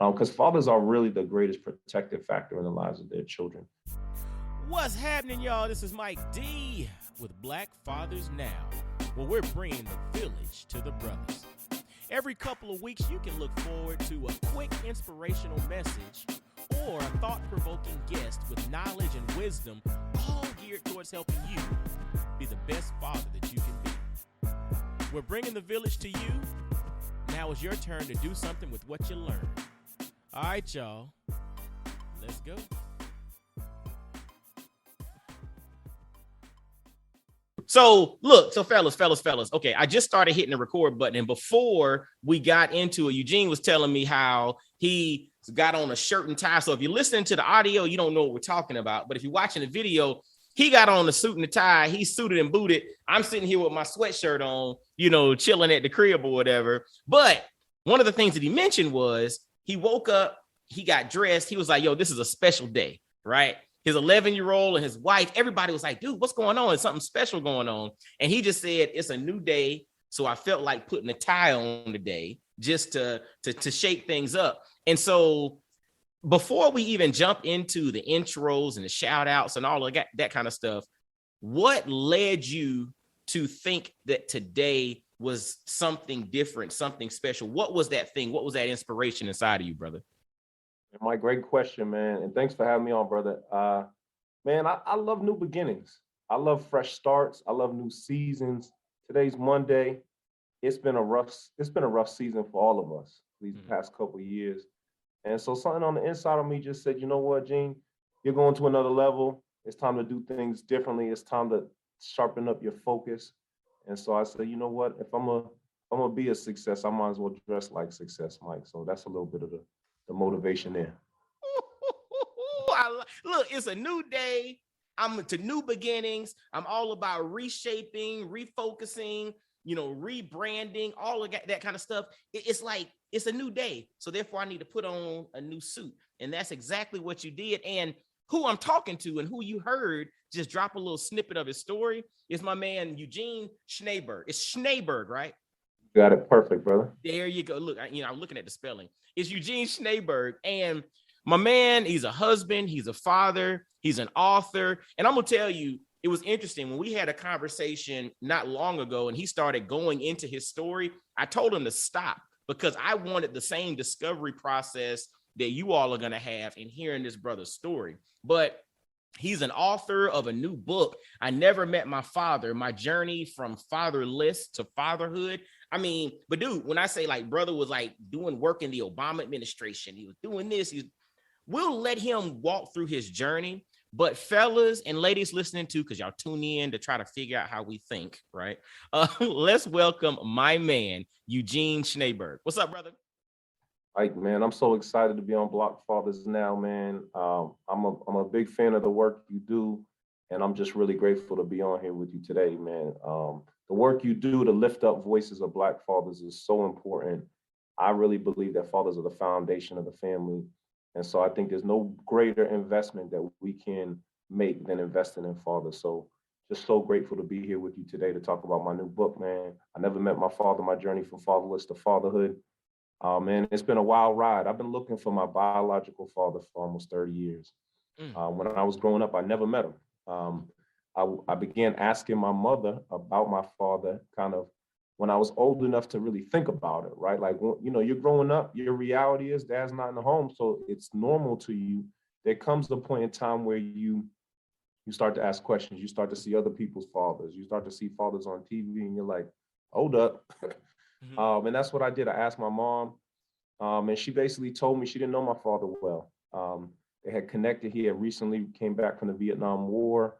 Because fathers are really the greatest protective factor in the lives of their children. What's happening, y'all? This is Mike D with Black Fathers Now, where we're bringing the village to the brothers. Every couple of weeks, you can look forward to a quick inspirational message or a thought-provoking guest with knowledge and wisdom, all geared towards helping you be the best father that you can be. We're bringing the village to you. Now it's your turn to do something with what you learned. All right, y'all. Let's go. So look, fellas. Okay, I just started hitting the record button, and before we got into it, Eugene was telling me how he got on a shirt and tie. So if you're listening to the audio, you don't know what we're talking about. But if you're watching the video, he got on the suit and the tie. He's suited and booted. I'm sitting here with my sweatshirt on, chilling at the crib or whatever. But one of the things that he mentioned was he woke up, he got dressed. He was like, yo, this is a special day, right? His 11-year-old and his wife, everybody was like, dude, what's going on? There's something special going on. And he just said, it's a new day. So I felt like putting a tie on today just to shake things up. And so before we even jump into the intros and the shout outs and all of that kind of stuff, what led you to think that today was something different, something special? What was that thing? What was that inspiration inside of you, brother? Mike, great question, man. And thanks for having me on, brother. Man, I love new beginnings. I love fresh starts. I love new seasons. Today's Monday. It's been a rough season for all of us these past couple of years. And so something on the inside of me just said, you know what, Gene, you're going to another level. It's time to do things differently. It's time to sharpen up your focus. And so I said, you know what, if I'm gonna be a success, I might as well dress like success, Mike. So that's a little bit of the motivation there. Look, it's a new day. I'm to new beginnings. I'm all about reshaping, refocusing, rebranding, all of that kind of stuff. It's like, it's a new day. So therefore I need to put on a new suit. And that's exactly what you did. And who I'm talking to and who you heard just drop a little snippet of his story is my man, Eugene Schneeberg. It's Schneeberg, right? Got it. Perfect, brother. There you go. Look, I'm looking at the spelling. It's Eugene Schneeberg. And my man, he's a husband, he's a father, he's an author. And I'm going to tell you, it was interesting when we had a conversation not long ago and he started going into his story. I told him to stop because I wanted the same discovery process that you all are going to have in hearing this brother's story. But he's an author of a new book, I Never Met My Father, My Journey from Fatherless to Fatherhood. I mean, but dude, when I say like brother was like doing work in the Obama administration, he was doing this, we'll let him walk through his journey. But fellas and ladies listening to, because y'all tune in to try to figure out how we think, right? Let's welcome my man, Eugene Schneeberg. What's up, brother? Mike, man, I'm so excited to be on Block Fathers Now, man. I'm a big fan of the work you do, and I'm just really grateful to be on here with you today, man. The work you do to lift up voices of Black fathers is so important. I really believe that fathers are the foundation of the family. And so I think there's no greater investment that we can make than investing in fathers. So just so grateful to be here with you today to talk about my new book, man. I Never Met My Father, My Journey from Fatherless to Fatherhood. Man, it's been a wild ride. I've been looking for my biological father for almost 30 years. When I was growing up, I never met him. I began asking my mother about my father kind of when I was old enough to really think about it, right? Like, you're growing up, your reality is dad's not in the home, so it's normal to you. There comes a point in time where you start to ask questions. You start to see other people's fathers. You start to see fathers on TV, and you're like, hold up. And that's what I did. I asked my mom, and she basically told me she didn't know my father well. They had connected. He had recently came back from the Vietnam War.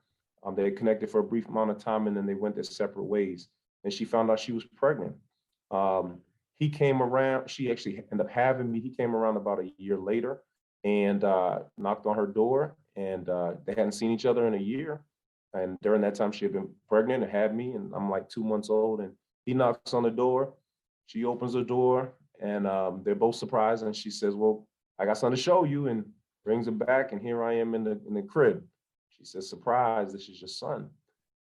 They had connected for a brief amount of time, and then they went their separate ways. And she found out she was pregnant. He came around. She actually ended up having me. He came around about a year later and knocked on her door. And they hadn't seen each other in a year. And during that time, she had been pregnant and had me. And I'm like 2 months old. And he knocks on the door. She opens the door, and they're both surprised. And she says, well, I got something to show you, and brings him back. And here I am in the crib. She says, surprise, this is your son.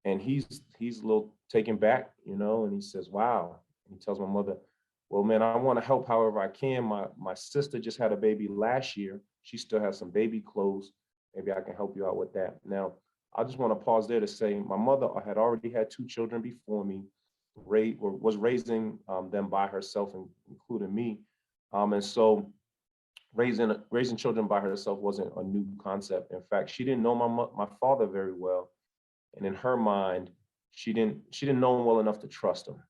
And he's a little taken back, and he says, wow. And he tells my mother, well, man, I want to help however I can. My sister just had a baby last year. She still has some baby clothes. Maybe I can help you out with that. Now, I just want to pause there to say my mother had already had two children before me, was raising them by herself, including me. And so raising children by herself wasn't a new concept. In fact, she didn't know my father very well, and in her mind, she didn't know him well enough to trust him.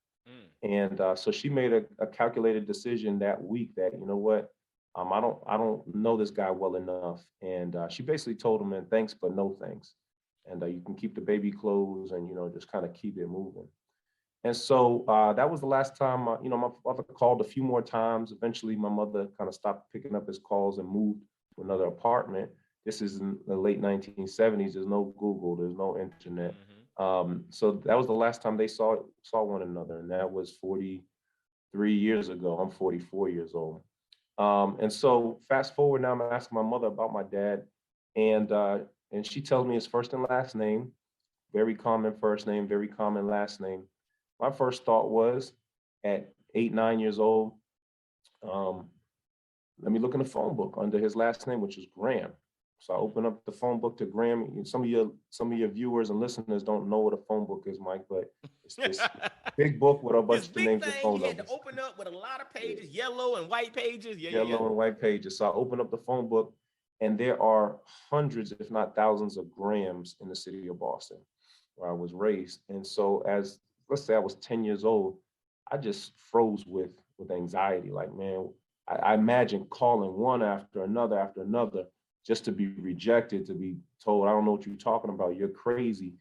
And so she made a calculated decision that week that, you know what, I don't know this guy well enough, and she basically told him, man, thanks but no thanks, and you can keep the baby clothes, and just kind of keep it moving. And so that was the last time, my father called a few more times. Eventually, my mother kind of stopped picking up his calls and moved to another apartment. This is in the late 1970s. There's no Google, there's no internet. So that was the last time they saw one another, and that was 43 years ago. I'm 44 years old. And so fast forward now, I'm asking my mother about my dad, and she tells me his first and last name, very common first name, very common last name. My first thought was, at 8, 9 years old, let me look in the phone book under his last name, which is Graham. So I open up the phone book to Graham. Some of your viewers and listeners don't know what a phone book is, Mike, but it's this big book with a bunch of names and phone numbers. You had numbers. to open up with a lot of pages, yellow and white pages. Yellow and white pages. So I open up the phone book, and there are hundreds, if not thousands, of Grahams in the city of Boston, where I was raised. And so let's say I was 10 years old, I just froze with anxiety. Like, man, I imagine calling one after another, just to be rejected, to be told, I don't know what you're talking about, you're crazy.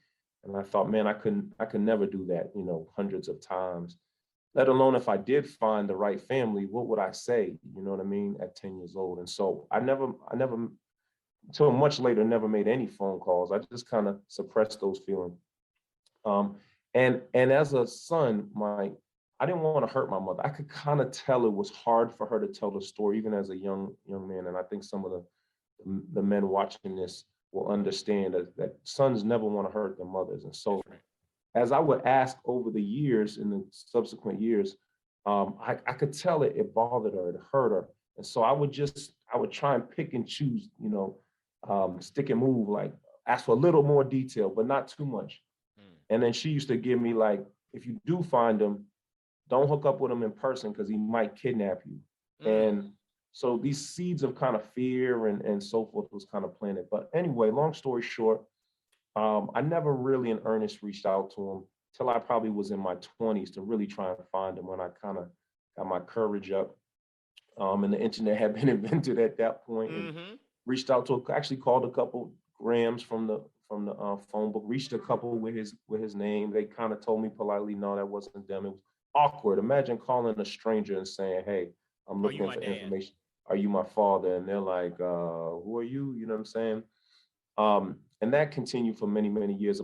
And I thought, man, I could never do that, hundreds of times, let alone if I did find the right family, what would I say? You know what I mean? At 10 years old. And so I never, until much later, never made any phone calls. I just kind of suppressed those feelings. And as a son, I didn't want to hurt my mother. I could kind of tell it was hard for her to tell the story, even as a young man. And I think some of the men watching this will understand that sons never want to hurt their mothers. And so as I would ask over the years, in the subsequent years, I could tell it bothered her, it hurt her. And so I would try and pick and choose, stick and move, like ask for a little more detail, but not too much. And then she used to give me, like, if you do find him, don't hook up with him in person because he might kidnap you. And so these seeds of kind of fear and so forth was kind of planted. But anyway, long story short, I never really in earnest reached out to him till I probably was in my 20s to really try and find him, when I kind of got my courage up. And the internet had been invented at that point, and reached out to, actually called a couple Grams from the phone book, reached a couple with his name. They kind of told me politely, no, that wasn't them. It was awkward. Imagine calling a stranger and saying, hey, I'm looking for information. Are you my father? And they're like, who are you? You know what I'm saying? And that continued for many, many years.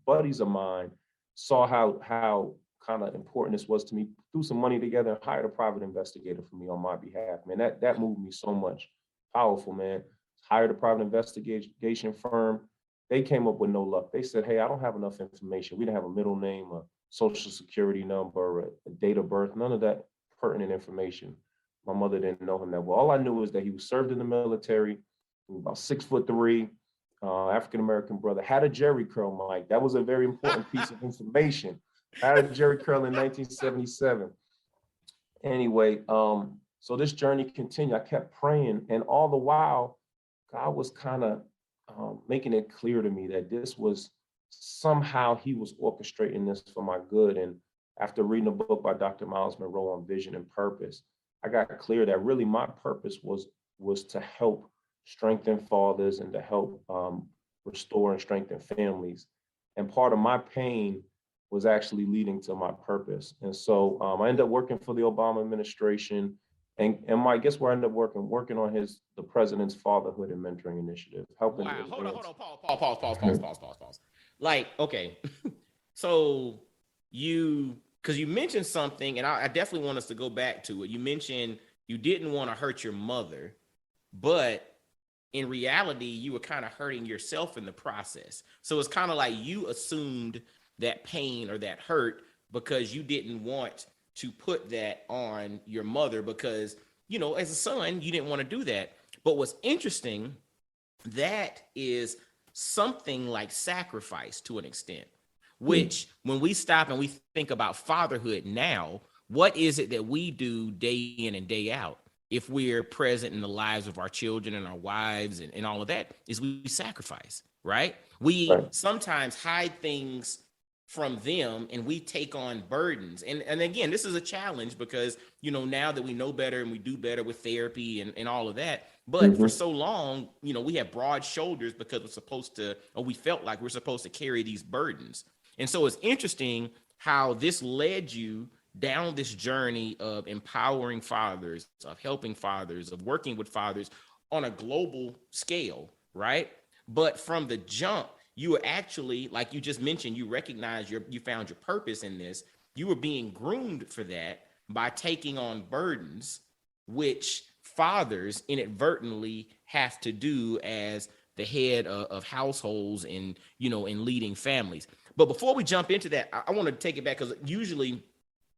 Buddies of mine saw how kind of important this was to me, threw some money together and hired a private investigator for me on my behalf. Man, that moved me so much. Powerful, man. Hired a private investigation firm. They came up with no luck. They said, hey, I don't have enough information. We didn't have a middle name, a social security number, a date of birth, none of that pertinent information. My mother didn't know him that well. All I knew was that he was served in the military, about 6'3", African-American brother, had a Jerry curl, Mike. That was a very important piece of information. Had a Jerry curl in 1977. Anyway, so this journey continued. I kept praying, and all the while, God was kind of making it clear to me that this was somehow he was orchestrating this for my good. And after reading a book by Dr. Miles Monroe on vision and purpose, I got clear that really my purpose was to help strengthen fathers and to help restore and strengthen families. And part of my pain was actually leading to my purpose. And so I ended up working for the Obama administration. And Mike, guess where I ended up working on the president's fatherhood and mentoring initiative, helping. Wow, hold on, pause. Like, okay, so because you mentioned something, and I definitely want us to go back to it. You mentioned you didn't want to hurt your mother, but in reality, you were kind of hurting yourself in the process. So it's kind of like you assumed that pain or that hurt because you didn't want to put that on your mother because, you know, as a son, you didn't want to do that. But what's interesting, that is something like sacrifice to an extent, which when we stop and we think about fatherhood now, what is it that we do day in and day out? If we're present in the lives of our children and our wives and all of that, is we sacrifice, right? We Right. sometimes hide things from them and we take on burdens. And again, this is a challenge because, you know, now that we know better and we do better with therapy and all of that, but for Mm-hmm. so long, you know, we have broad shoulders because we're supposed to, or we felt like we're supposed to carry these burdens. And so it's interesting how this led you down this journey of empowering fathers, of helping fathers, of working with fathers on a global scale, right? But from the jump, you were actually, like you just mentioned, you recognize you found your purpose in this. You were being groomed for that by taking on burdens, which fathers inadvertently have to do as the head of households and, you know, in leading families. But before we jump into that, I want to take it back because usually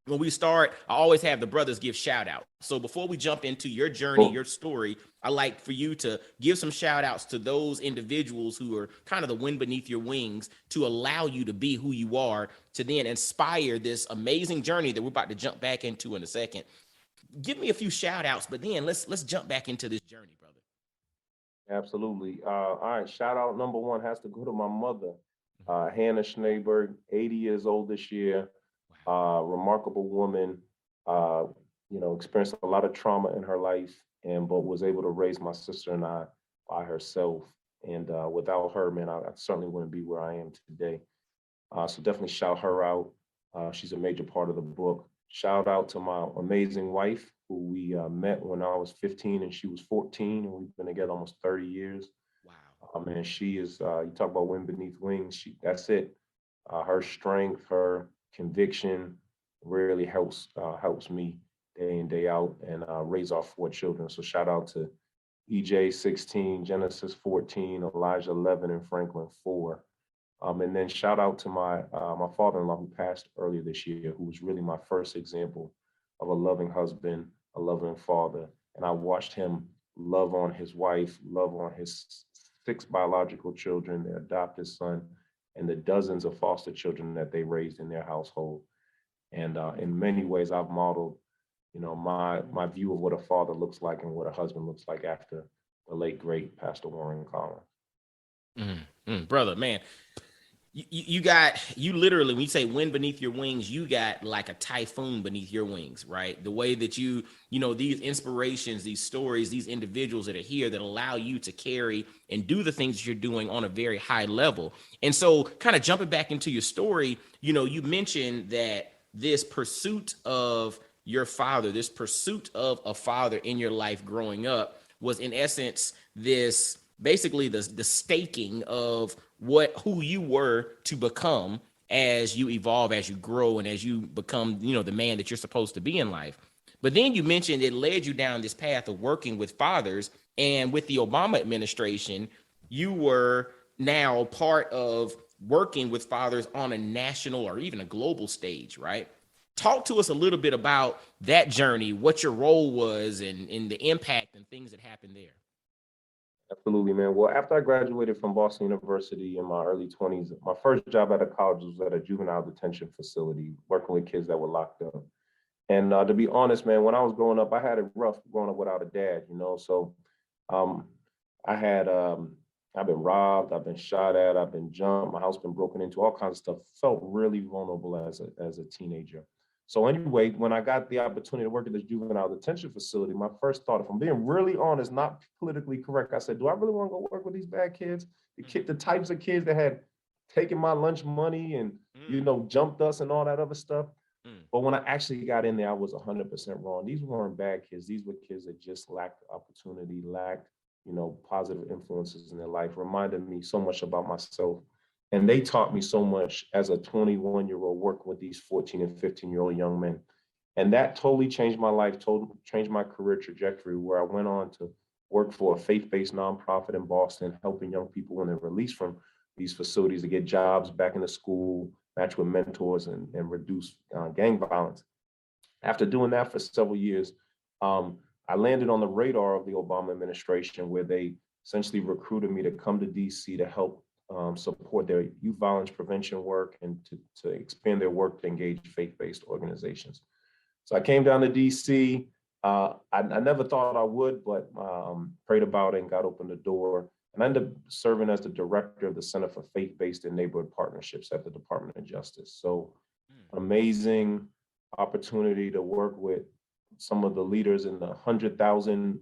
when we start, I always have the brothers give shout out. So before we jump into your journey, Cool. your story, I like for you to give some shout outs to those individuals who are kind of the wind beneath your wings to allow you to be who you are, to then inspire this amazing journey that we're about to jump back into in a second. Give me a few shout outs, but then let's jump back into this journey, brother. Absolutely. All right. Shout out number one has to go to my mother, Hannah Schneeberg, 80 years old this year. Remarkable woman. Uh, you know, experienced a lot of trauma in her life, and but was able to raise my sister and I by herself. And without her, man, I certainly wouldn't be where I am today. So definitely shout her out. She's a major part of the book. Shout out to my amazing wife, who we met when I was 15 and she was 14, and we've been together almost 30 years. Wow. Man, she is. You talk about wind beneath wings. That's it. Her strength, her conviction, really helps me day in day out, and raise our four children. So shout out to EJ 16, Genesis 14, Elijah 11, and Franklin 4. And then shout out to my father-in-law who passed earlier this year, who was really my first example of a loving husband, a loving father. And I watched him love on his wife, love on his six biological children, their adopted son, and the dozens of foster children that they raised in their household. And in many ways, I've modeled, you know, my view of what a father looks like and what a husband looks like after the late great Pastor Warren Collins. Brother, man, you got, you literally, when you say wind beneath your wings, you got like a typhoon beneath your wings, right? The way that you know, these inspirations, these stories, these individuals that are here that allow you to carry and do the things that you're doing on a very high level. And so kind of jumping back into your story, you know, you mentioned that this pursuit of your father, this pursuit of a father in your life growing up was in essence this basically the staking of who you were to become as you evolve, as you grow, and as you become, you know, the man that you're supposed to be in life. But then you mentioned it led you down this path of working with fathers, and with the Obama administration, you were now part of working with fathers on a national or even a global stage, right? Talk to us a little bit about that journey, what your role was, and the impact and things that happened there. Absolutely, man. Well, after I graduated from Boston University in my early 20s, my first job out of college was at a juvenile detention facility, working with kids that were locked up. And to be honest, man, when I was growing up, I had it rough growing up without a dad, you know. So um, I had, I've been robbed, I've been shot at, I've been jumped, my house been broken into, all kinds of stuff. Felt really vulnerable as a teenager. So anyway, when I got the opportunity to work at this juvenile detention facility, my first thought, if I'm being really honest, not politically correct, I said, do I really want to go work with these bad kids? The types of kids that had taken my lunch money and, you Mm, know, jumped us and all that other stuff. mm, But when I actually got in there, I was 100% wrong. These weren't bad kids. These were kids that just lacked opportunity, lacked, you know, positive influences in their life, reminded me so much about myself. And they taught me so much as a 21-year-old working with these 14 and 15-year-old young men. And that totally changed my life, totally changed my career trajectory, where I went on to work for a faith-based nonprofit in Boston, helping young people when they're released from these facilities to get jobs back into school, match with mentors, and reduce gang violence. After doing that for several years, I landed on the radar of the Obama administration, where they essentially recruited me to come to DC to help support their youth violence prevention work and to expand their work to engage faith-based organizations. So I came down to DC. I never thought I would, but prayed about it and got open the door. And I ended up serving as the director of the Center for Faith-Based and Neighborhood Partnerships at the Department of Justice. So an amazing opportunity to work with some of the leaders in the 100,000,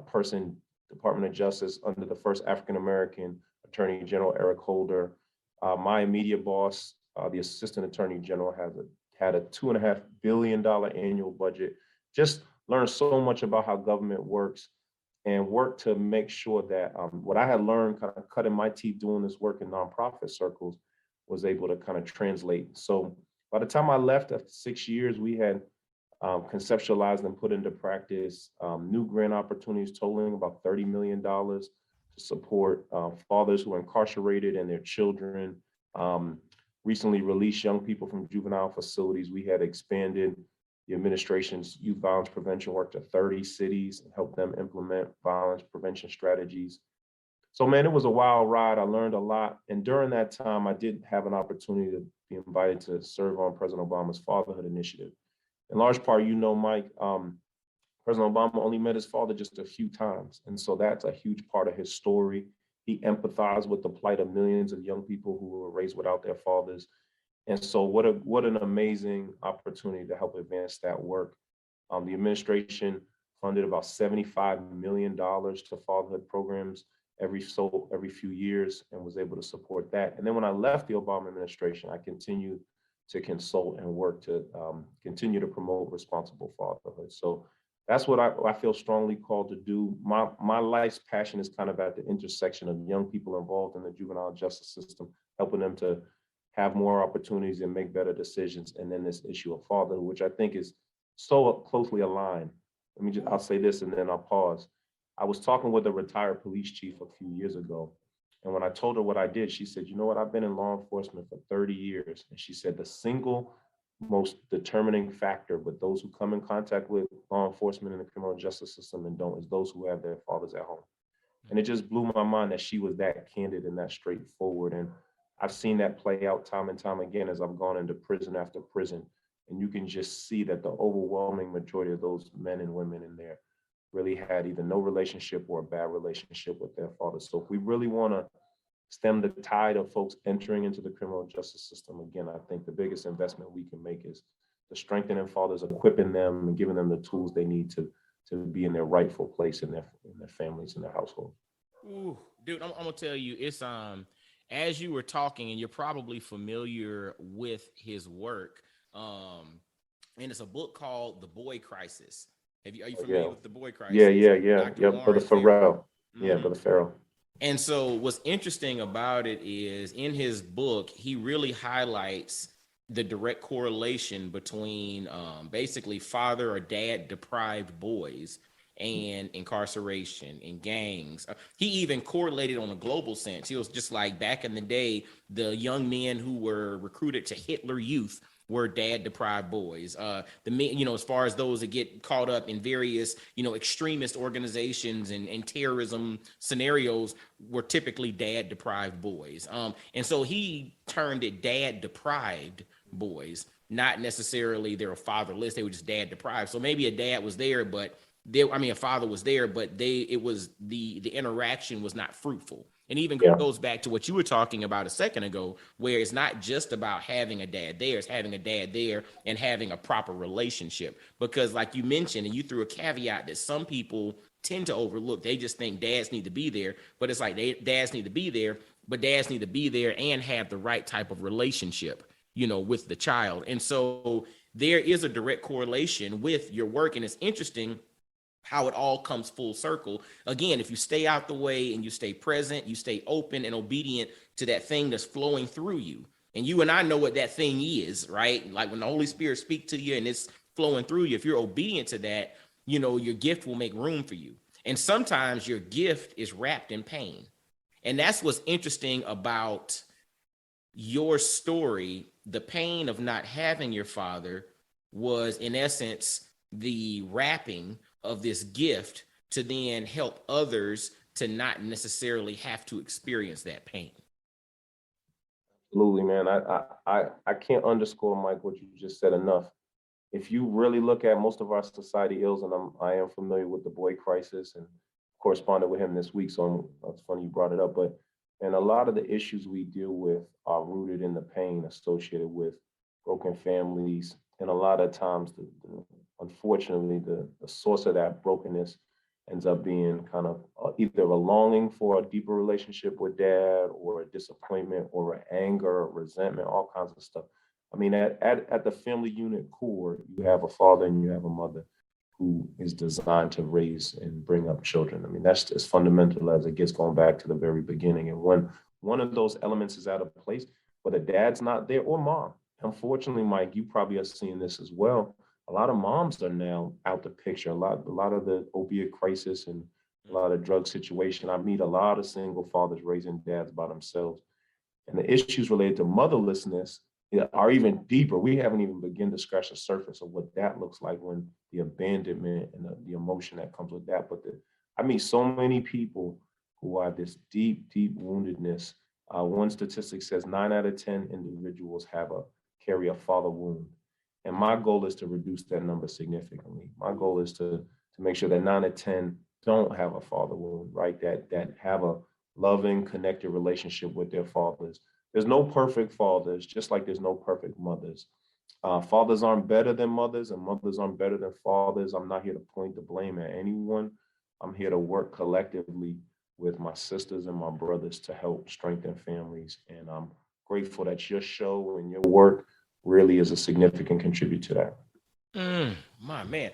person Department of Justice under the first African-American Attorney General, Eric Holder. My immediate boss, the Assistant Attorney General, had a $2.5 billion annual budget. Just learned so much about how government works and work to make sure that what I had learned kind of cutting my teeth doing this work in nonprofit circles was able to kind of translate. So by the time I left after 6 years, we had conceptualized and put into practice new grant opportunities totaling about $30 million to support fathers who are incarcerated and their children, recently released young people from juvenile facilities. We had expanded the administration's youth violence prevention work to 30 cities and helped them implement violence prevention strategies. So, man, it was a wild ride. I learned a lot. And during that time, I did have an opportunity to be invited to serve on President Obama's Fatherhood Initiative. In large part, Mike, President Obama only met his father just a few times. And so that's a huge part of his story. He empathized with the plight of millions of young people who were raised without their fathers. And so what an amazing opportunity to help advance that work. The administration funded about $75 million to fatherhood programs every few years and was able to support that. And then when I left the Obama administration, I continued to consult and work to continue to promote responsible fatherhood. So that's what I feel strongly called to do. My life's passion is kind of at the intersection of young people involved in the juvenile justice system, helping them to have more opportunities and make better decisions. And then this issue of fatherhood, which I think is so closely aligned. I'll say this and then I'll pause. I was talking with a retired police chief a few years ago. And when I told her what I did, she said, you know what, I've been in law enforcement for 30 years. And she said, the single most determining factor with those who come in contact with law enforcement in the criminal justice system and don't is those who have their fathers at home. And it just blew my mind that she was that candid and that straightforward. And I've seen that play out time and time again as I've gone into prison after prison. And you can just see that the overwhelming majority of those men and women in there really had either no relationship or a bad relationship with their fathers. So if we really want to stem the tide of folks entering into the criminal justice system, again, I think the biggest investment we can make is the strengthening fathers, equipping them and giving them the tools they need to be in their rightful place in their families and their household. Ooh, dude, I'm gonna tell you, it's as you were talking, and you're probably familiar with his work. And it's a book called The Boy Crisis. Are you familiar with The Boy Crisis? Yeah. Brother Farrell. Yeah, Brother Farrell. And so what's interesting about it is in his book, he really highlights the direct correlation between basically father or dad deprived boys and incarceration and gangs. He even correlated on a global sense. He was just like back in the day, the young men who were recruited to Hitler Youth were dad deprived boys. The men, as far as those that get caught up in various, extremist organizations and terrorism scenarios were typically dad deprived boys. And so he termed it dad deprived boys, not necessarily they were fatherless, they were just dad deprived. So maybe a dad was there, but a father was there, but the interaction was not fruitful. And even goes back to what you were talking about a second ago, where it's not just about having a dad there, it's having a dad there and having a proper relationship. Because like you mentioned, and you threw a caveat that some people tend to overlook, they just think dads need to be there, but it's like dads need to be there, but dads need to be there and have the right type of relationship, with the child. And so there is a direct correlation with your work. And it's interesting how it all comes full circle. Again, if you stay out the way and you stay present, you stay open and obedient to that thing that's flowing through you. And you and I know what that thing is, right? Like when the Holy Spirit speaks to you and it's flowing through you, if you're obedient to that, your gift will make room for you. And sometimes your gift is wrapped in pain. And that's what's interesting about your story, the pain of not having your father, was in essence the wrapping of this gift to then help others to not necessarily have to experience that pain. Absolutely, man. I can't underscore, Mike, what you just said enough. If you really look at most of our society ills, and I am familiar with the boy crisis and corresponded with him this week, so it's funny you brought it up. But and a lot of the issues we deal with are rooted in the pain associated with broken families, and a lot of times, unfortunately, the source of that brokenness ends up being kind of either a longing for a deeper relationship with dad, or a disappointment, or an anger, or resentment, all kinds of stuff. I mean, at the family unit core, you have a father and you have a mother who is designed to raise and bring up children. I mean, that's as fundamental as it gets, going back to the very beginning. And when one of those elements is out of place, whether dad's not there or mom, unfortunately, Mike, you probably are seeing this as well. A lot of moms are now out the picture. A lot of the opiate crisis and a lot of drug situation. I meet a lot of single fathers raising dads by themselves, and the issues related to motherlessness, are even deeper. We haven't even begun to scratch the surface of what that looks like, when the abandonment and the emotion that comes with that. But I meet so many people who are this deep, deep woundedness. One statistic says 9 out of 10 individuals carry a father wound. And my goal is to reduce that number significantly. My goal is to make sure that 9 of 10 don't have a father wound, right? That have a loving, connected relationship with their fathers. There's no perfect fathers, just like there's no perfect mothers. Fathers aren't better than mothers, and mothers aren't better than fathers. I'm not here to point the blame at anyone. I'm here to work collectively with my sisters and my brothers to help strengthen families. And I'm grateful that your show and your work really is a significant contributor to that. My man.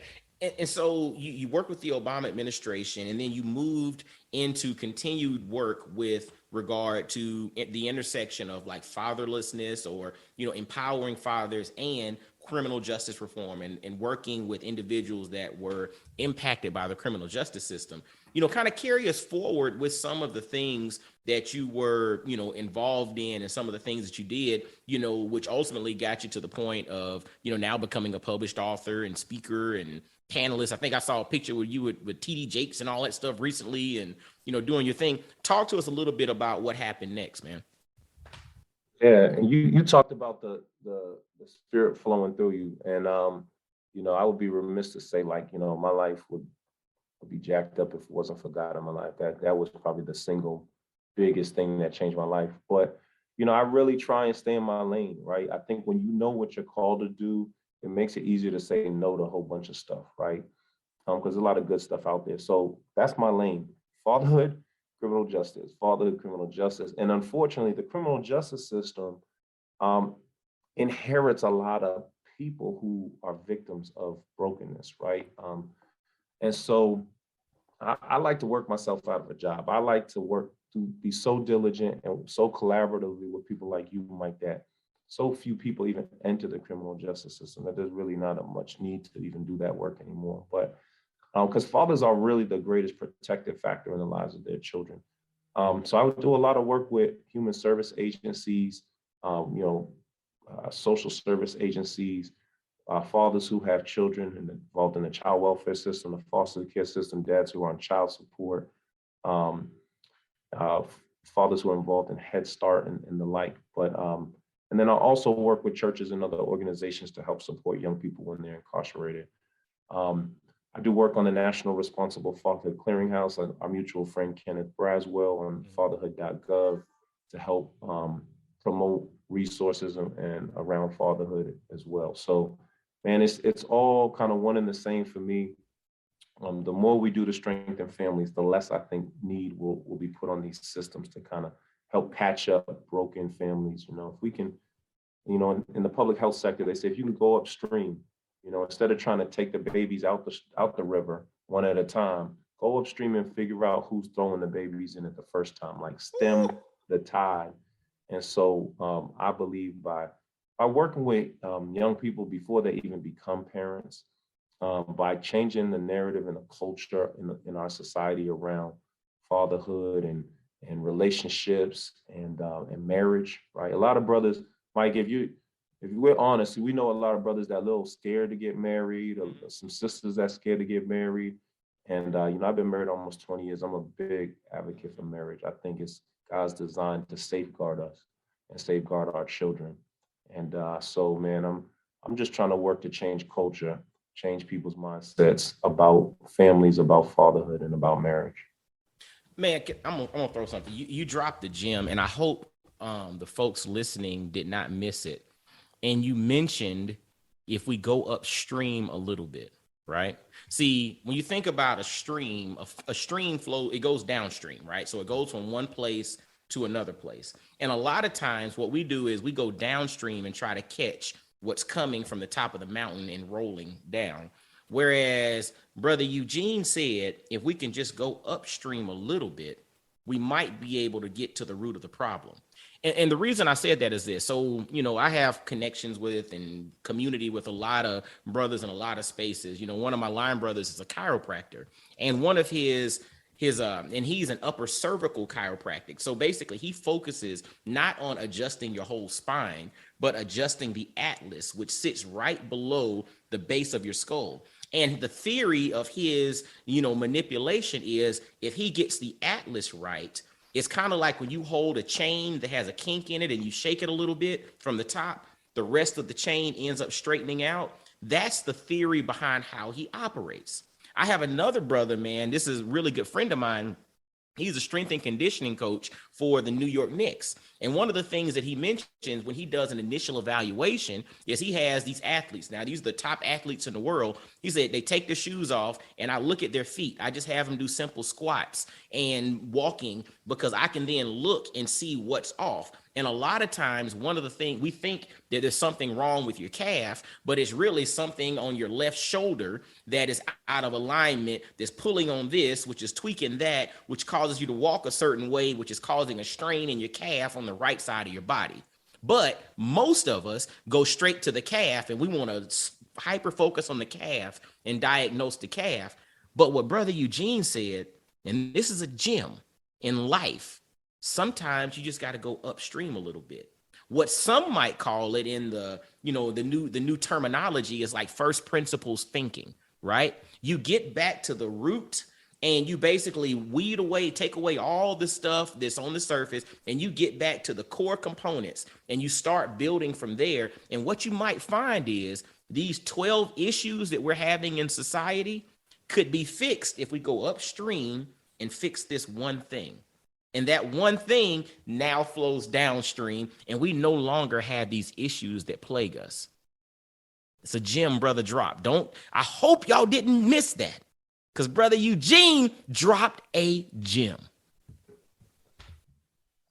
And so you worked with the Obama administration, and then you moved into continued work with regard to the intersection of like fatherlessness, or, empowering fathers, and criminal justice reform, and working with individuals that were impacted by the criminal justice system. Kind of carry us forward with some of the things that you were, involved in, and some of the things that you did, which ultimately got you to the point of, now becoming a published author and speaker and panelist. I think I saw a picture with you with TD Jakes and all that stuff recently, and, doing your thing. Talk to us a little bit about what happened next, man. Yeah, and you talked about the spirit flowing through you, and I would be remiss to say, like, my life would be jacked up if it wasn't for God in my life. That was probably the single biggest thing that changed my life. But I really try and stay in my lane, right? I think when you know what you're called to do, it makes it easier to say no to a whole bunch of stuff, right? Because there's a lot of good stuff out there. So that's my lane: fatherhood, criminal justice, fatherhood, criminal justice. And unfortunately, the criminal justice system um, inherits a lot of people who are victims of brokenness, right? And so I like to work myself out of a job. I like to work to be so diligent and so collaboratively with people like you, Mike, that so few people even enter the criminal justice system that there's really not a much need to even do that work anymore. But because fathers are really the greatest protective factor in the lives of their children. So I would do a lot of work with human service agencies, social service agencies, fathers who have children and involved in the child welfare system, the foster care system, dads who are on child support, um, uh, fathers who are involved in Head Start and the like. But and then I also work with churches and other organizations to help support young people when they're incarcerated. Um, I do work on the National Responsible Fatherhood Clearinghouse, and our mutual friend Kenneth Braswell on fatherhood.gov to help promote resources and around fatherhood as well. So, man, it's all kind of one and the same for me. The more we do to strengthen families, the less I think need will be put on these systems to kind of help patch up broken families. If we can, in the public health sector, they say if you can go upstream, instead of trying to take the babies out the river one at a time, go upstream and figure out who's throwing the babies in it the first time, like stem the tide. And so I believe by working with young people before they even become parents, by changing the narrative and the culture in our society around fatherhood and relationships and marriage, right? A lot of brothers, Mike, if we're honest, we know a lot of brothers that are a little scared to get married, or some sisters that scared to get married. And I've been married almost 20 years. I'm a big advocate for marriage. I think it's God's design to safeguard us and safeguard our children. And so, man, I'm just trying to work to change culture, change people's mindsets about families, about fatherhood, and about marriage. Man, I'm gonna throw something. You dropped the gem, and I hope the folks listening did not miss it. And you mentioned if we go upstream a little bit, right? See, when you think about a stream flow, it goes downstream, right? So it goes from one place to another place. And a lot of times what we do is we go downstream and try to catch what's coming from the top of the mountain and rolling down. Whereas Brother Eugene said, if we can just go upstream a little bit, we might be able to get to the root of the problem. And the reason I said that is this. So, I have connections with and community with a lot of brothers in a lot of spaces. One of my line brothers is a chiropractor, and one of his and he's an upper cervical chiropractic. So basically he focuses not on adjusting your whole spine, but adjusting the atlas, which sits right below the base of your skull. And the theory of his, manipulation is if he gets the atlas right, it's kind of like when you hold a chain that has a kink in it and you shake it a little bit from the top, the rest of the chain ends up straightening out. That's the theory behind how he operates. I have another brother, man. This is a really good friend of mine. He's a strength and conditioning coach for the New York Knicks. And one of the things that he mentions when he does an initial evaluation is he has these athletes. Now, these are the top athletes in the world. He said they take their shoes off and I look at their feet. I just have them do simple squats and walking because I can then look and see what's off. And a lot of times, one of the things we think that there's something wrong with your calf, but it's really something on your left shoulder that is out of alignment, that's pulling on this, which is tweaking that, which causes you to walk a certain way, which is causing a strain in your calf on the right side of your body. But most of us go straight to the calf and we want to hyper focus on the calf and diagnose the calf. But what Brother Eugene said, and this is a gem in life, sometimes you just got to go upstream a little bit. What some might call it in the new terminology is like first principles thinking, right? You get back to the root and you basically weed away, take away all the stuff that's on the surface, and you get back to the core components and you start building from there. And what you might find is these 12 issues that we're having in society could be fixed if we go upstream and fix this one thing. And that one thing now flows downstream, and we no longer have these issues that plague us. It's a gem, brother drop. I hope y'all didn't miss that, because Brother Eugene dropped a gem.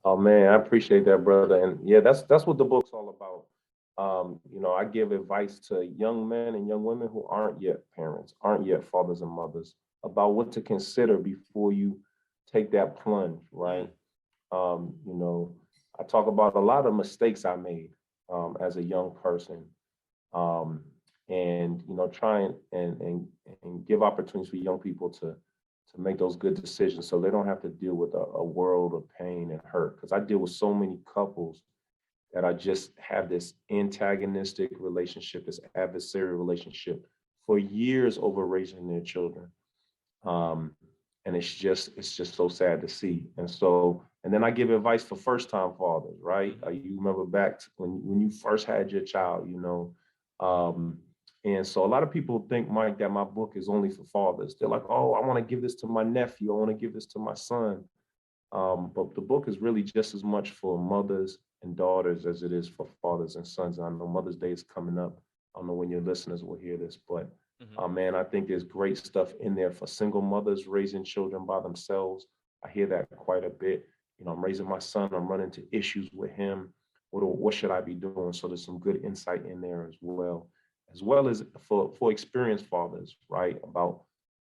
Oh man, I appreciate that, brother. And yeah, that's what the book's all about. I give advice to young men and young women who aren't yet parents, aren't yet fathers and mothers, about what to consider before you take that plunge, right? I talk about a lot of mistakes I made as a young person, and try and give opportunities for young people to make those good decisions so they don't have to deal with a world of pain and hurt. Because I deal with so many couples that I just have this antagonistic relationship, this adversarial relationship for years over raising their children. And it's just so sad to see. And then I give advice for first time fathers, right? You remember back when you first had your child, and so a lot of people think, Mike, that my book is only for fathers. They're like, oh, I want to give this to my nephew. I want to give this to my son. But the book is really just as much for mothers and daughters as it is for fathers and sons. And I know Mother's Day is coming up. I don't know when your listeners will hear this, but man, I think there's great stuff in there for single mothers raising children by themselves. I hear that quite a bit. I'm raising my son. I'm running into issues with him. What should I be doing? So there's some good insight in there as well as for experienced fathers, right?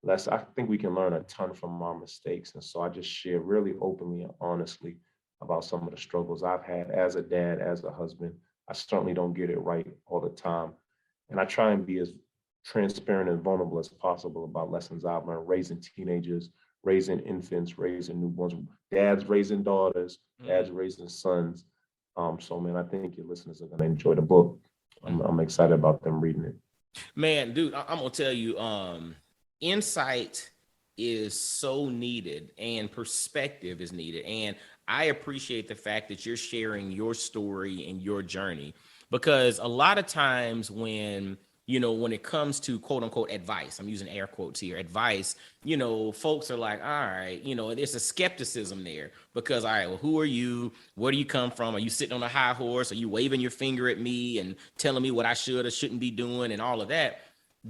I think we can learn a ton from our mistakes. And so I just share really openly and honestly about some of the struggles I've had as a dad, as a husband. I certainly don't get it right all the time. And I try and be as transparent and vulnerable as possible about lessons I've learned raising teenagers, raising infants, raising newborns, dads raising daughters, dads raising sons. So man, I think your listeners are going to enjoy the book. I'm excited about them reading it. Man, dude, I'm gonna tell you, insight is so needed and perspective is needed. And I appreciate the fact that you're sharing your story and your journey, because a lot of times when it comes to quote unquote advice, I'm using air quotes here, advice, folks are like, all right, there's a skepticism there because, all right, well, who are you? Where do you come from? Are you sitting on a high horse? Are you waving your finger at me and telling me what I should or shouldn't be doing and all of that?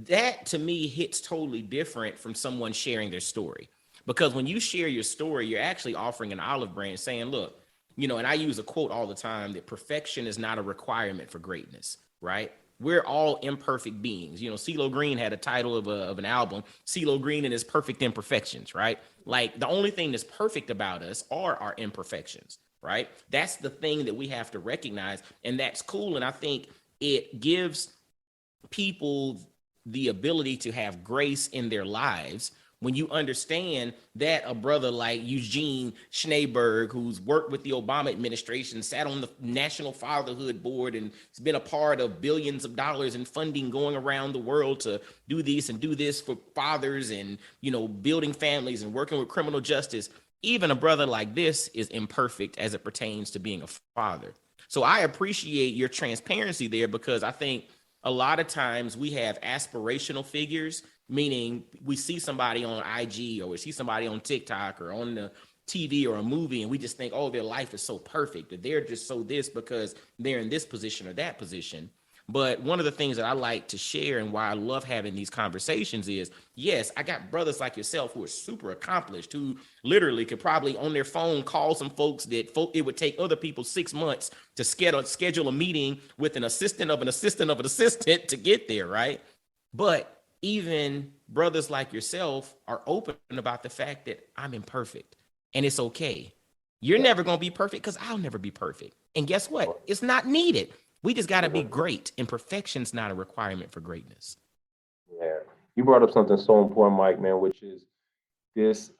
That to me hits totally different from someone sharing their story. Because when you share your story, you're actually offering an olive branch saying, look, and I use a quote all the time that perfection is not a requirement for greatness, right? We're all imperfect beings. CeeLo Green had a title of an album, CeeLo Green and his perfect imperfections, right? Like the only thing that's perfect about us are our imperfections, right? That's the thing that we have to recognize. And that's cool. And I think it gives people the ability to have grace in their lives when you understand that a brother like Eugene Schneeberg, who's worked with the Obama administration, sat on the National Fatherhood Board, and has been a part of billions of dollars in funding going around the world to do this and do this for fathers and, building families and working with criminal justice. Even a brother like this is imperfect as it pertains to being a father. So I appreciate your transparency there, because I think a lot of times we have aspirational figures, meaning we see somebody on IG or we see somebody on TikTok or on the TV or a movie, and we just think, oh, their life is so perfect, that they're just so this because they're in this position or that position. But one of the things that I like to share and why I love having these conversations is, yes, I got brothers like yourself who are super accomplished, who literally could probably on their phone call some folks that it would take other people 6 months to schedule a meeting with an assistant of an assistant of an assistant to get there, right? But even brothers like yourself are open about the fact that I'm imperfect and it's okay. You're never going to be perfect because I'll never be perfect. And guess what? It's not needed. We just got to be great, and perfection's not a requirement for greatness. Yeah, you brought up something so important, Mike, man, which is this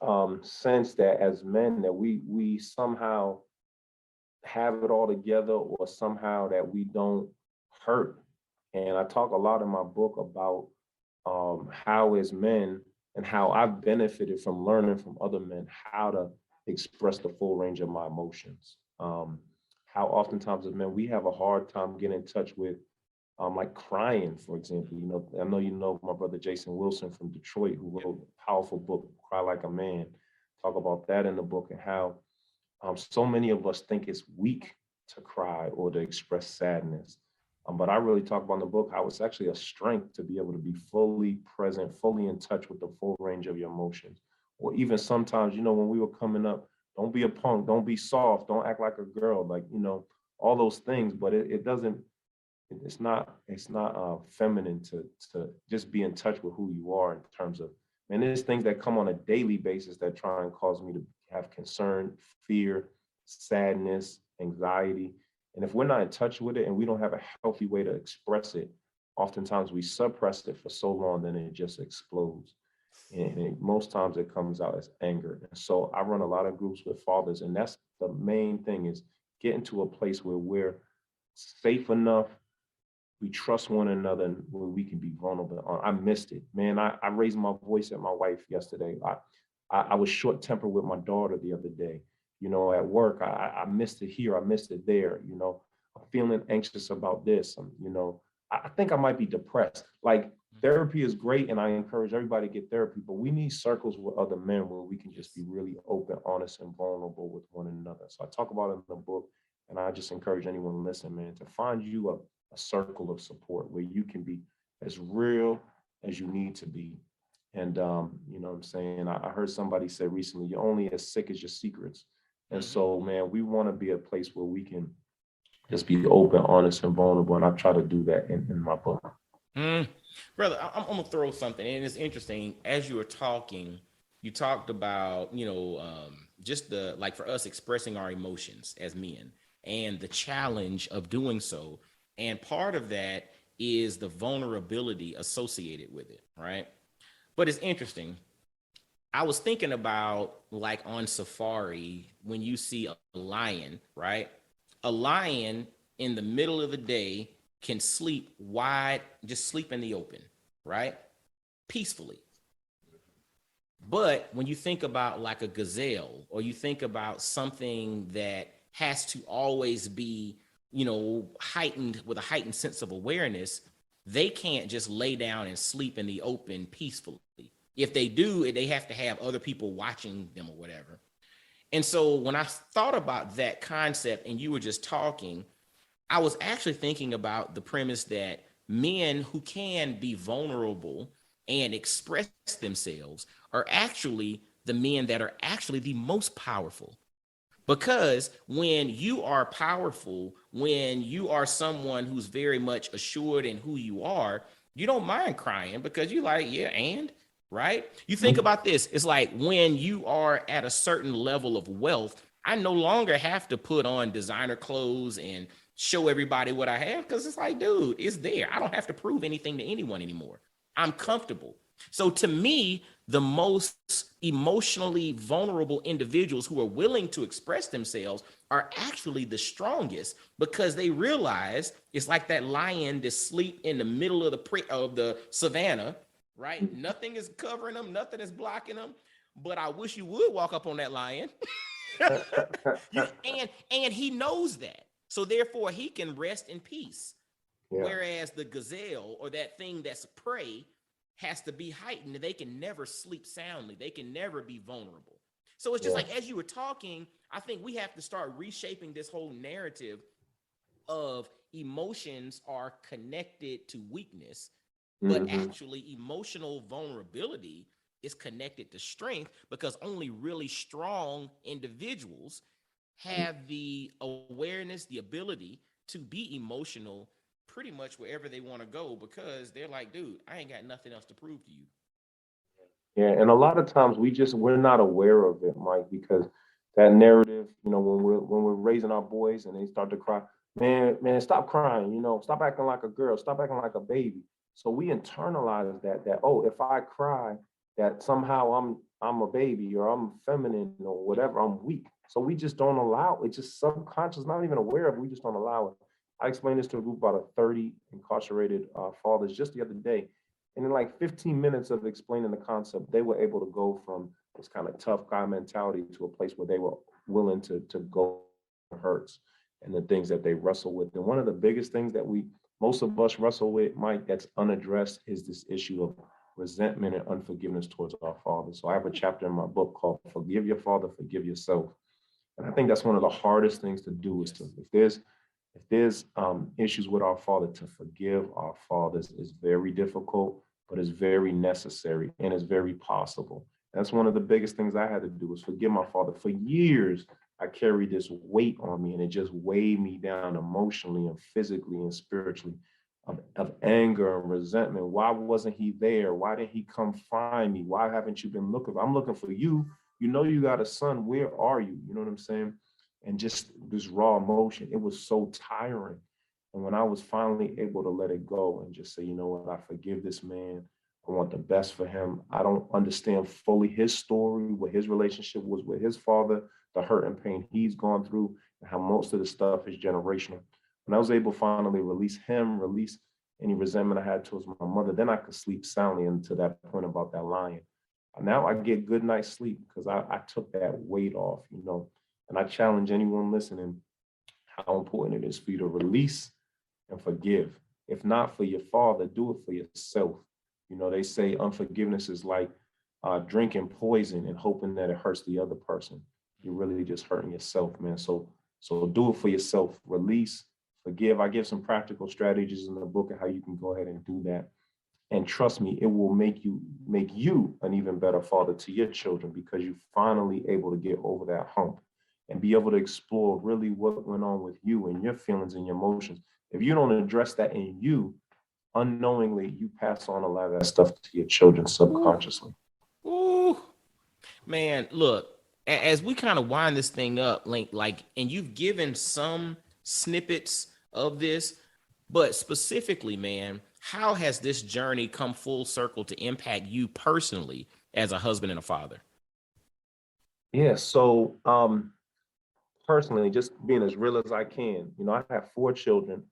sense that as men that we somehow have it all together, or somehow that we don't hurt. And I talk a lot in my book about how as men and how I've benefited from learning from other men how to express the full range of my emotions. How oftentimes as men we have a hard time getting in touch with like crying, for example. I know my brother Jason Wilson from Detroit, who wrote a powerful book, Cry Like a Man. Talk about that in the book, and how so many of us think it's weak to cry or to express sadness. But I really talk about in the book how it's actually a strength to be able to be fully present, fully in touch with the full range of your emotions. Or even sometimes, when we were coming up, don't be a punk, don't be soft, don't act like a girl, like, all those things. But it doesn't, it's not feminine to just be in touch with who you are in terms of, and there's things that come on a daily basis that try and cause me to have concern, fear, sadness, anxiety. And if we're not in touch with it and we don't have a healthy way to express it, oftentimes we suppress it for so long, then it just explodes. And most times it comes out as anger. And so I run a lot of groups with fathers, and that's the main thing, is getting to a place where we're safe enough, we trust one another, and where we can be vulnerable. I missed it, man. I raised my voice at my wife yesterday. I was short tempered with my daughter the other day. At work, I missed it here, I missed it there. I'm feeling anxious about this. I think I might be depressed. Like, therapy is great, and I encourage everybody to get therapy, but we need circles with other men where we can just be really open, honest, and vulnerable with one another. So I talk about it in the book, and I just encourage anyone to listen, man, to find you a circle of support where you can be as real as you need to be. And you know what I'm saying? I heard somebody say recently, you're only as sick as your secrets. And so, man, we want to be a place where we can just be open, honest, and vulnerable. And I try to do that in my book. Brother, I'm gonna throw something, and it's interesting. As you were talking, you talked about, just the, like, for us expressing our emotions as men and the challenge of doing so. And part of that is the vulnerability associated with it, right? But it's interesting. I was thinking about, like, on safari, when you see a lion, right? A lion in the middle of the day can sleep wide, just sleep in the open, right? Peacefully. But when you think about like a gazelle, or you think about something that has to always be, heightened with a heightened sense of awareness, they can't just lay down and sleep in the open peacefully. If they do, they have to have other people watching them or whatever. And so when I thought about that concept and you were just talking, I was actually thinking about the premise that men who can be vulnerable and express themselves are actually the men that are actually the most powerful. Because when you are powerful, when you are someone who's very much assured in who you are, you don't mind crying because you're like, yeah, and right? You think about this. It's like when you are at a certain level of wealth, I no longer have to put on designer clothes and show everybody what I have, because it's like, dude, it's there. I don't have to prove anything to anyone anymore. I'm comfortable. So to me, the most emotionally vulnerable individuals who are willing to express themselves are actually the strongest, because they realize it's like that lion that sleep in the middle of the savannah, right? Nothing is covering them, nothing is blocking them. But I wish you would walk up on that lion. and he knows that. So therefore he can rest in peace. Yeah. Whereas the gazelle, or that thing that's prey, has to be heightened. They can never sleep soundly. They can never be vulnerable. So it's just like, as you were talking, I think we have to start reshaping this whole narrative of emotions are connected to weakness, but actually emotional vulnerability is connected to strength, because only really strong individuals have the awareness, the ability to be emotional pretty much wherever they want to go, because they're like, dude, I ain't got nothing else to prove to you. Yeah, and a lot of times we're not aware of it, Mike, because that narrative, when we're raising our boys and they start to cry, man, stop crying, stop acting like a girl, stop acting like a baby. So we internalize that oh, if I cry, that somehow I'm a baby, or I'm feminine, or whatever, I'm weak. So we just don't allow it. It's just subconscious, not even aware of it. We just don't allow it. I explained this to a group about 30 incarcerated fathers just the other day. And in like 15 minutes of explaining the concept, they were able to go from this kind of tough guy mentality to a place where they were willing to go hurts and the things that they wrestle with. And one of the biggest things that most of us wrestle with, Mike, that's unaddressed, is this issue of resentment and unforgiveness towards our father. So I have a chapter in my book called Forgive Your Father, Forgive Yourself. And I think that's one of the hardest things to do, is to, if there's issues with our father, to forgive our fathers is very difficult, but it's very necessary, and it's very possible. That's one of the biggest things I had to do, was forgive my father. For years, I carried this weight on me, and it just weighed me down emotionally and physically and spiritually, of anger and resentment. Why wasn't he there? Why didn't he come find me? Why haven't you been looking? I'm looking for you. You got a son. Where are you? You know what I'm saying? And just this raw emotion, it was so tiring. And when I was finally able to let it go and just say, you know what, I forgive this man. I want the best for him. I don't understand fully his story, what his relationship was with his father, the hurt and pain he's gone through, and how most of the stuff is generational. When I was able to finally release him, release any resentment I had towards my mother, then I could sleep soundly. And to that point about that lion, now I get good night's sleep because I took that weight off, And I challenge anyone listening how important it is for you to release and forgive. If not for your father, do it for yourself. They say unforgiveness is like drinking poison and hoping that it hurts the other person. You're really just hurting yourself, man. So do it for yourself. Release, forgive. I give some practical strategies in the book of how you can go ahead and do that. And trust me, it will make you an even better father to your children, because you're finally able to get over that hump and be able to explore really what went on with you and your feelings and your emotions. If you don't address that in you, unknowingly, you pass on a lot of that stuff to your children subconsciously. Ooh. Man, look, as we kind of wind this thing up, and you've given some snippets of this, but specifically, man, how has this journey come full circle to impact you personally as a husband and a father? Yeah, so personally, just being as real as I can, I have 4 children.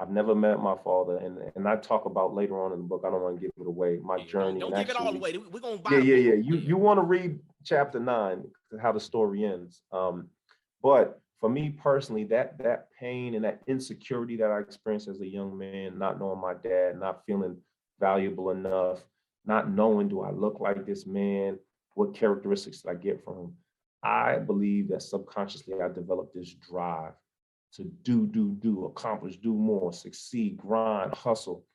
I've never met my father, and I talk about later on in the book. I don't want to give it away. My journey, Don't and give it all actually, away. We're gonna buy yeah, the yeah, book. yeah. You want to read chapter 9, how the story ends. But for me personally, that pain and that insecurity that I experienced as a young man, not knowing my dad, not feeling valuable enough, not knowing, do I look like this man? What characteristics did I get from him? I believe that subconsciously I developed this drive to do, accomplish, do more, succeed, grind, hustle.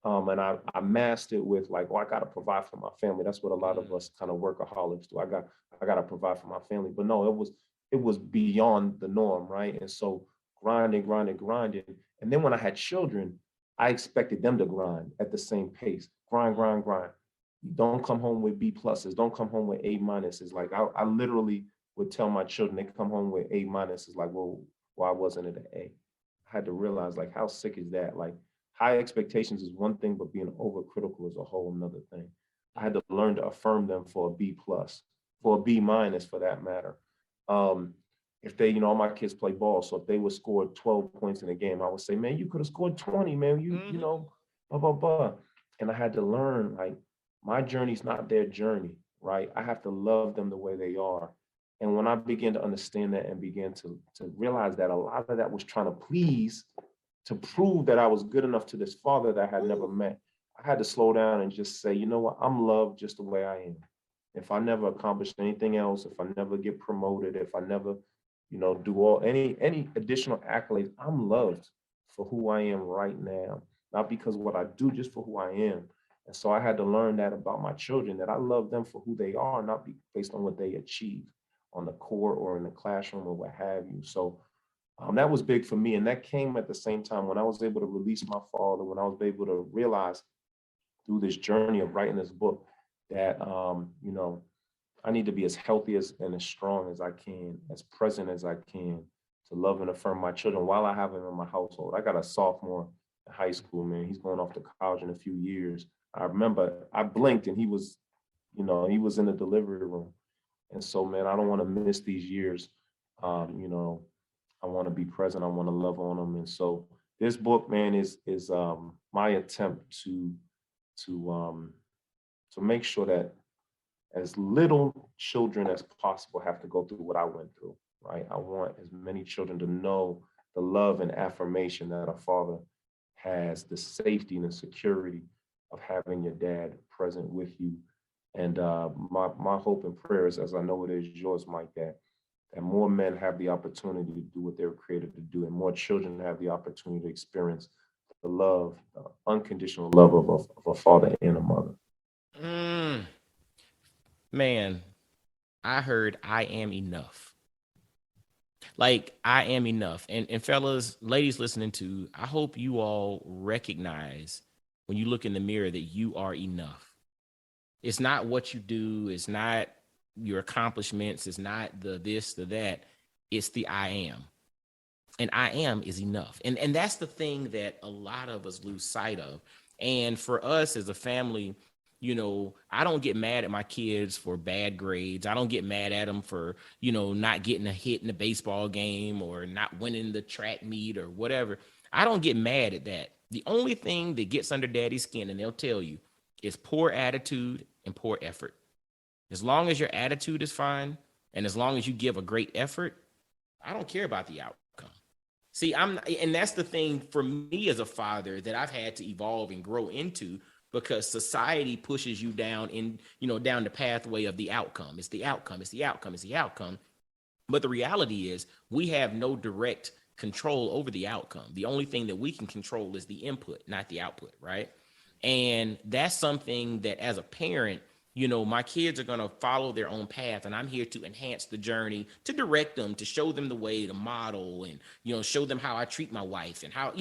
And I masked it with like, oh, I got to provide for my family. That's what a lot of us kind of workaholics do. I got to provide for my family. But no, it was beyond the norm, right? And so grinding. And then when I had children, I expected them to grind at the same pace. Grind. Don't come home with B pluses. Don't come home with A minuses. Like I literally would tell my children, they come home with A minuses. Like, well, why wasn't it an A? I had to realize, like, how sick is that? Like, high expectations is one thing, but being overcritical is a whole nother thing. I had to learn to affirm them for a B plus, for a B minus, for that matter. Um, if they, all my kids play ball, so if they would score 12 points in a game, I would say, man, you could have scored 20, man. Blah blah blah. And I had to learn, like, my journey's not their journey, right? I have to love them the way they are. And when I began to understand that and began to realize that a lot of that was trying to please, to prove that I was good enough to this father that I had never met, I had to slow down and just say, you know what, I'm loved just the way I am. If I never accomplish anything else, if I never get promoted, if I never, do all any additional accolades, I'm loved for who I am right now, not because of what I do, just for who I am. And so I had to learn that about my children, that I love them for who they are, not based on what they achieve on the court or in the classroom or what have you. So that was big for me. And that came at the same time when I was able to release my father, when I was able to realize through this journey of writing this book that, I need to be as healthy and as strong as I can, as present as I can, to love and affirm my children while I have them in my household. I got a sophomore in high school, man. He's going off to college in a few years. I remember I blinked and he was in the delivery room. And so, man, I don't want to miss these years. I want to be present. I want to love on them. And so this book, man, is my attempt to make sure that as little children as possible have to go through what I went through, right? I want as many children to know the love and affirmation that a father has, the safety and the security of having your dad present with you. And my hope and prayers, as I know it is yours, Mike, that more men have the opportunity to do what they were created to do, and more children have the opportunity to experience the love, the unconditional love of a father and a mother. Man, I heard I am enough. Like, I am enough. And fellas, ladies listening to, I hope you all recognize when you look in the mirror that you are enough. It's not what you do. It's not your accomplishments. It's not the this, the that. It's the I am. And I am is enough. And that's the thing that a lot of us lose sight of. And for us as a family, I don't get mad at my kids for bad grades. I don't get mad at them for, not getting a hit in the baseball game or not winning the track meet or whatever. I don't get mad at that. The only thing that gets under daddy's skin, and they'll tell you, is poor attitude and poor effort. As long as your attitude is fine, and as long as you give a great effort, I don't care about the outcome. See, and that's the thing for me as a father that I've had to evolve and grow into, because society pushes you down down the pathway of the outcome. It's the outcome. But the reality is we have no direct control over the outcome. The only thing that we can control is the input, not the output, right? And that's something that as a parent, my kids are going to follow their own path, and I'm here to enhance the journey, to direct them, to show them the way, to model, and, show them how I treat my wife and how,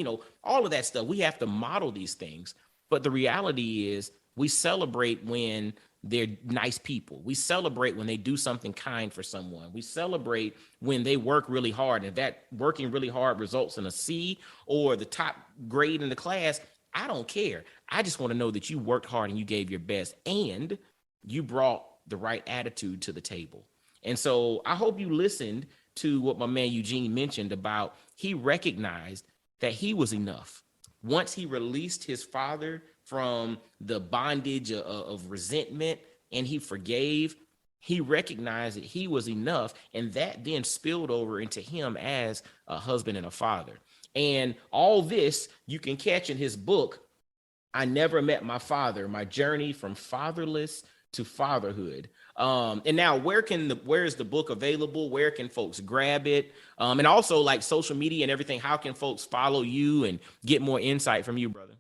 all of that stuff. We have to model these things. But the reality is we celebrate when they're nice people. We celebrate when they do something kind for someone. We celebrate when they work really hard. And if that working really hard results in a C or the top grade in the class, I don't care. I just want to know that you worked hard and you gave your best and you brought the right attitude to the table. And so I hope you listened to what my man Eugene mentioned about he recognized that he was enough. Once he released his father from the bondage of resentment and he forgave, he recognized that he was enough, and that then spilled over into him as a husband and a father. And all this you can catch in his book, I Never Met My Father, My Journey from Fatherless to Fatherhood. And now where is the book available? Where can folks grab it? And also like social media and everything, how can folks follow you and get more insight from you, brother?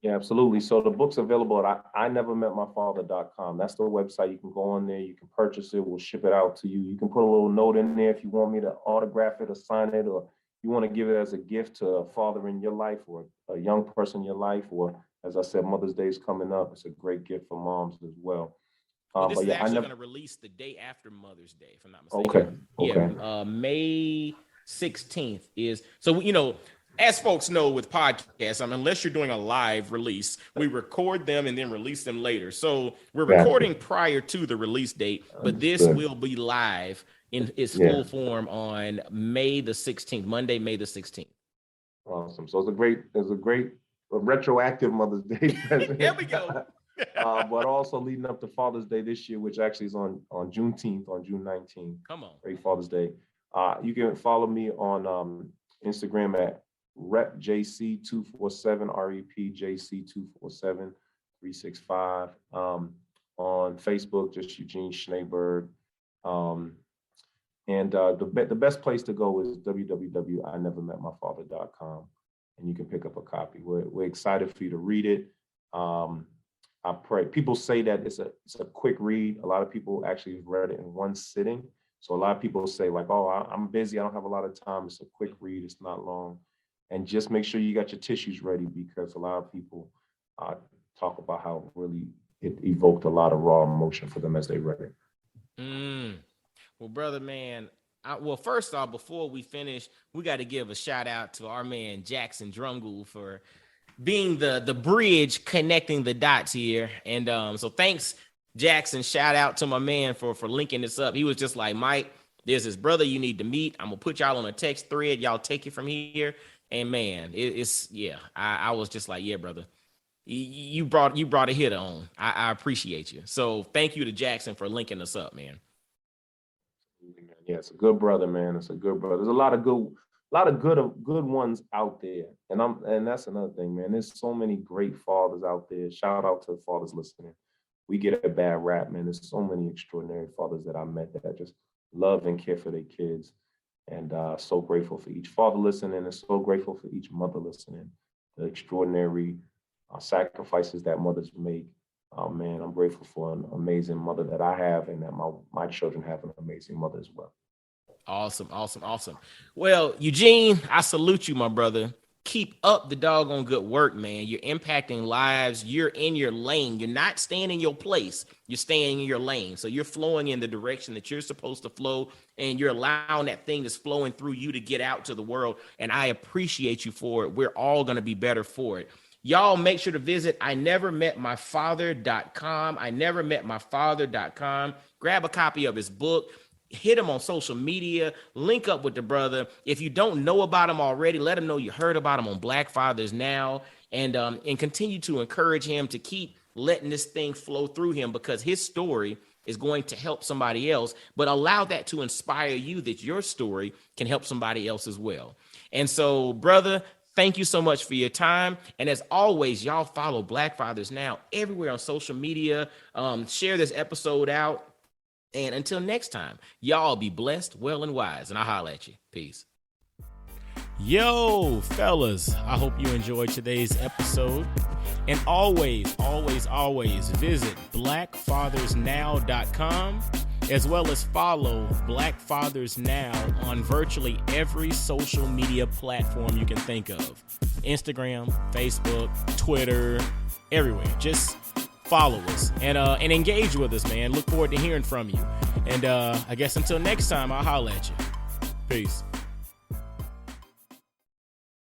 Yeah, absolutely. So the book's available at inevermetmyfather.com. That's the website. You can go on there, you can purchase it, we'll ship it out to you. You can put a little note in there if you want me to autograph it or sign it, or you want to give it as a gift to a father in your life or a young person in your life, or as I said, Mother's Day is coming up. It's a great gift for moms as well. This is actually going to release the day after Mother's Day, if I'm not mistaken. Okay. Yeah, May 16th is, so, you know, as folks know with podcasts, unless you're doing a live release, we record them and then release them later. So we're recording prior to the release date, but this will be live in its full form on May the 16th, Monday, May the 16th. Awesome. So it's a great retroactive Mother's Day present. There we go. But also leading up to Father's Day this year, which actually is on Juneteenth, on June 19th. Come on. Great Father's Day. You can follow me on Instagram at RepJC247, REPJC247 365. On Facebook, just Eugene Schneeberg. And the best place to go is www.inevermetmyfather.com, and you can pick up a copy. We're excited for you to read it. I pray people say that it's a quick read. A lot of people actually have read it in one sitting. So a lot of people say like, oh, I'm busy, I don't have a lot of time. It's a quick read, it's not long. And just make sure you got your tissues ready, because a lot of people talk about how really it evoked a lot of raw emotion for them as they read it. Well, brother, man, well, first off, before we finish, we got to give a shout out to our man Jackson Drumgool for being the bridge connecting the dots here. And so thanks, Jackson. Shout out to my man for linking this up. He was just like, Mike, there's this brother you need to meet. I'm gonna put y'all on a text thread. Y'all take it from here. And man, I was just like, yeah, brother, you brought a hit on. I appreciate you. So thank you to Jackson for linking us up, man. Yeah, it's a good brother, man. It's a good brother. There's a lot of good ones out there. And that's another thing, man. There's so many great fathers out there. Shout out to the fathers listening. We get a bad rap, man. There's so many extraordinary fathers that I met that just love and care for their kids. And so grateful for each father listening, and so grateful for each mother listening. The extraordinary sacrifices that mothers make. Man, I'm grateful for an amazing mother that I have, and that my children have an amazing mother as well. Awesome. Well, Eugene, I salute you, my brother. Keep up the doggone good work, man. You're impacting lives. You're in your lane. You're not staying in your place. You're staying in your lane. So you're flowing in the direction that you're supposed to flow, and you're allowing that thing that's flowing through you to get out to the world. And I appreciate you for it. We're all going to be better for it. Y'all make sure to visit inevermetmyfather.com, inevermetmyfather.com. Grab a copy of his book. Hit him on social media, link up with the brother. If you don't know about him already, let him know you heard about him on Black Fathers Now, and continue to encourage him to keep letting this thing flow through him, because his story is going to help somebody else, but allow that to inspire you that your story can help somebody else as well. And so, brother, thank you so much for your time. And as always, y'all follow Black Fathers Now everywhere on social media. Share this episode out. And until next time, y'all be blessed, well, and wise. And I'll holler at you. Peace. Yo, fellas, I hope you enjoyed today's episode. And always visit blackfathersnow.com, as well as follow Black Fathers Now on virtually every social media platform you can think of. Instagram, Facebook, Twitter, everywhere. Just follow us and engage with us, man. Look forward to hearing from you. And I guess until next time, I'll holler at you. Peace.